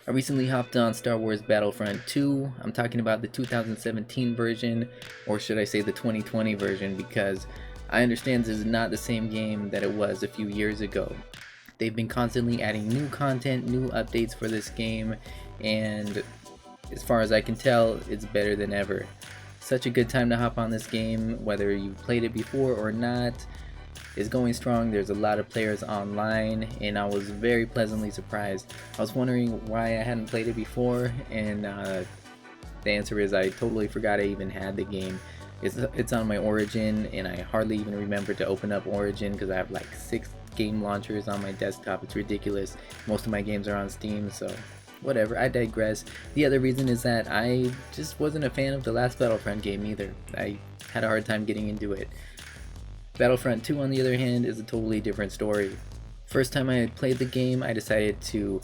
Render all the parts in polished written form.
I recently hopped on Star Wars Battlefront II. I'm talking about the 2017 version, or should I say the 2020 version, because I understand this is not the same game that it was a few years ago. They've been constantly adding new content, new updates for this game, and as far as I can tell, it's better than ever. Such a good time to hop on this game, whether you played it before or not. Is going strong. There's a lot of players online, and I was very pleasantly surprised. I was wondering why I hadn't played it before, and the answer is I totally forgot I even had the game. It's on my Origin, and I hardly even remember to open up Origin because I have like 6 game launchers on my desktop. It's ridiculous. Most of my games are on Steam, so whatever, I digress. The other reason is that I just wasn't a fan of the last Battlefront game either. I had a hard time getting into it. Battlefront 2, on the other hand, is a totally different story. First time I had played the game, I decided to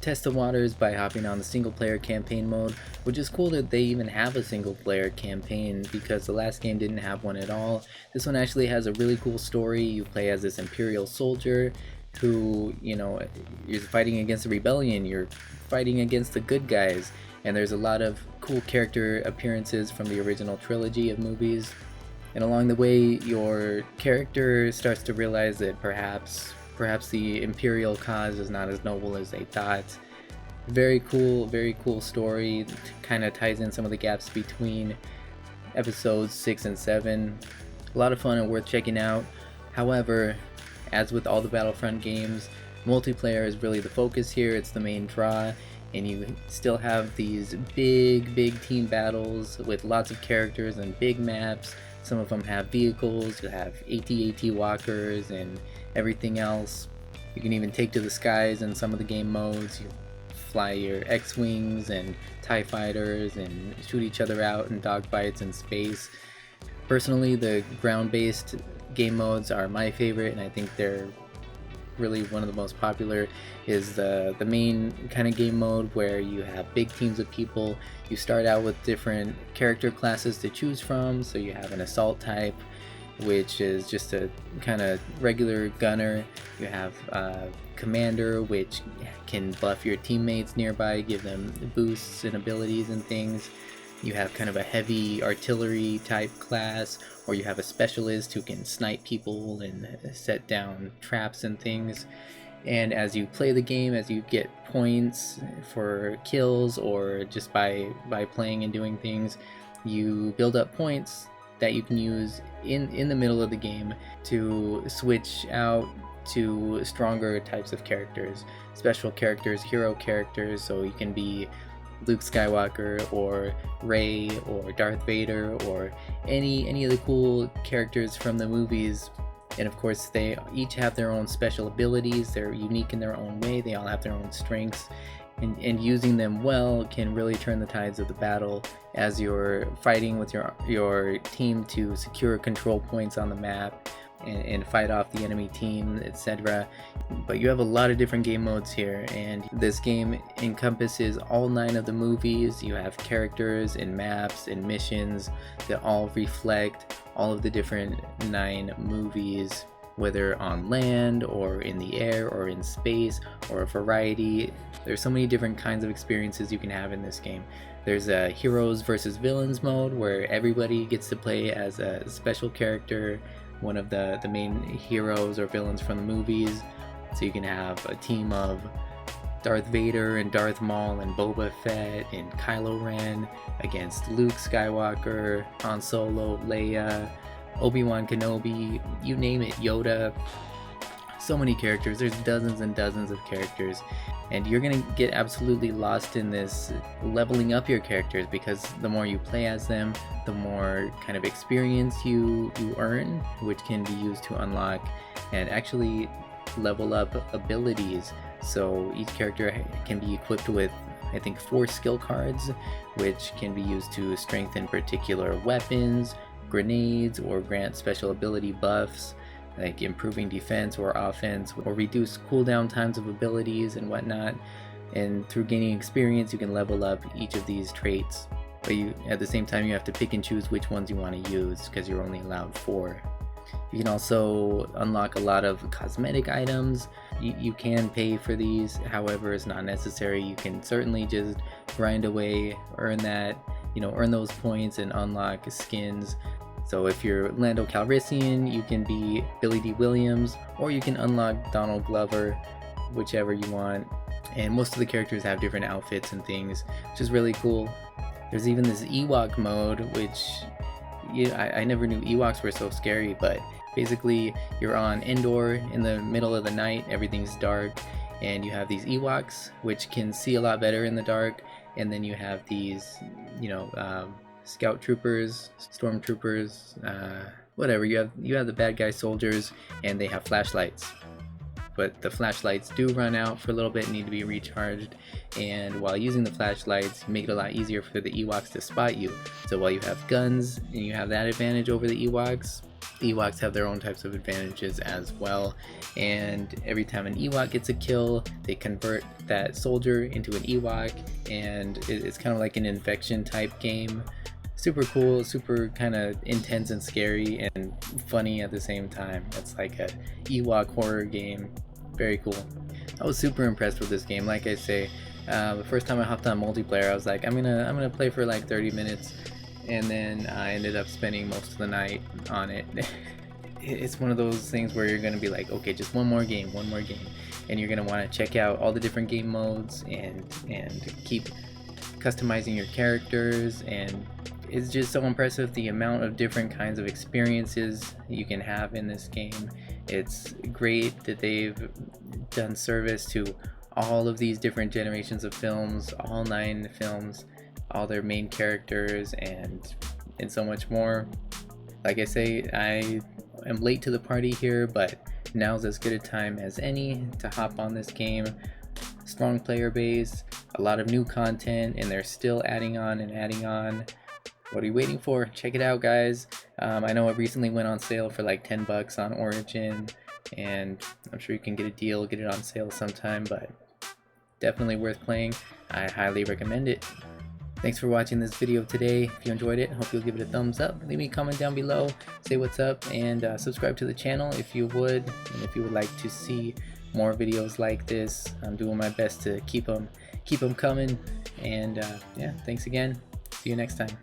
test the waters by hopping on the single player campaign mode, which is cool that they even have a single player campaign because the last game didn't have one at all. This one actually has a really cool story. You play as this Imperial soldier who, you're fighting against the rebellion, you're fighting against the good guys, and there's a lot of cool character appearances from the original trilogy of movies. And along the way, your character starts to realize that perhaps the Imperial cause is not as noble as they thought. Very cool story. Kind of ties in some of the gaps between episodes 6 and 7. A lot of fun and worth checking out. However, as with all the Battlefront games, multiplayer is really the focus here. It's the main draw, and you still have these big team battles with lots of characters and big maps. Some of them have vehicles, you have AT-AT walkers and everything else. You can even take to the skies in some of the game modes. You fly your X-Wings and TIE Fighters and shoot each other out in dogfights in space. Personally, the ground-based game modes are my favorite, and I think they're really one of the most popular. Is the main kind of game mode where you have big teams of people. You start out with different character classes to choose from. So you have an assault type, which is just a kind of regular gunner. You have commander, which can buff your teammates nearby, give them boosts and abilities and things. You have kind of a heavy artillery type class, or you have a specialist who can snipe people and set down traps and things. And as you play the game, as you get points for kills or just by playing and doing things, you build up points that you can use in the middle of the game to switch out to stronger types of characters, special characters, hero characters. So you can be Luke Skywalker or Rey or Darth Vader or any of the cool characters from the movies. And of course, they each have their own special abilities. They're unique in their own way. They all have their own strengths, and using them well can really turn the tides of the battle as you're fighting with your team to secure control points on the map and fight off the enemy team, etc. But you have a lot of different game modes here, and this game encompasses all 9 of the movies. You have characters and maps and missions that all reflect all of the different 9 movies, whether on land or in the air or in space or a variety. There's so many different kinds of experiences you can have in this game. There's a heroes versus villains mode where everybody gets to play as a special character, one of the main heroes or villains from the movies. So you can have a team of Darth Vader and Darth Maul and Boba Fett and Kylo Ren against Luke Skywalker, Han Solo, Leia, Obi-Wan Kenobi, you name it, Yoda. So many characters. There's dozens and dozens of characters, and you're gonna get absolutely lost in this leveling up your characters, because the more you play as them, the more kind of experience you earn, which can be used to unlock and actually level up abilities. So each character can be equipped with, I think, 4 skill cards, which can be used to strengthen particular weapons, grenades, or grant special ability buffs, like improving defense or offense, or reduce cooldown times of abilities and whatnot. And through gaining experience, you can level up each of these traits. But at the same time, you have to pick and choose which ones you want to use, because you're only allowed 4. You can also unlock a lot of cosmetic items. You can pay for these, however it's not necessary. You can certainly just grind away, earn that, earn those points and unlock skins. So if you're Lando Calrissian, you can be Billy D. Williams, or you can unlock Donald Glover, whichever you want. And most of the characters have different outfits and things, which is really cool. There's even this Ewok mode, which I never knew Ewoks were so scary, but basically you're on Endor in the middle of the night, everything's dark, and you have these Ewoks which can see a lot better in the dark, and then you have these scout troopers, stormtroopers, whatever. You have the bad guy soldiers, and they have flashlights, but the flashlights do run out for a little bit, need to be recharged, and while using the flashlights, you make it a lot easier for the Ewoks to spot you. So while you have guns and you have that advantage over the Ewoks have their own types of advantages as well. And every time an Ewok gets a kill, they convert that soldier into an Ewok, and it's kind of like an infection type game. Super cool, super kind of intense and scary and funny at the same time. It's like a Ewok horror game. Very cool. I was super impressed with this game. Like I say, the first time I hopped on multiplayer, I was like, I'm gonna play for like 30 minutes, and then I ended up spending most of the night on it. It's one of those things where you're gonna be like, okay, just one more game, and you're gonna want to check out all the different game modes and keep customizing your characters. And it's just so impressive the amount of different kinds of experiences you can have in this game. It's great that they've done service to all of these different generations of films, all 9 films, all their main characters, and so much more. Like I say, I am late to the party here, but now's as good a time as any to hop on this game. Strong player base, a lot of new content, and they're still adding on and adding on. What are you waiting for? Check it out, guys. I know it recently went on sale for like $10 on Origin, and I'm sure you can get a deal, get it on sale sometime, but definitely worth playing. I highly recommend it. Thanks for watching this video today. If you enjoyed it, I hope you'll give it a thumbs up. Leave me a comment down below, say what's up, and subscribe to the channel if you would. And if you would like to see more videos like this, I'm doing my best to keep them coming. And yeah, thanks again. See you next time.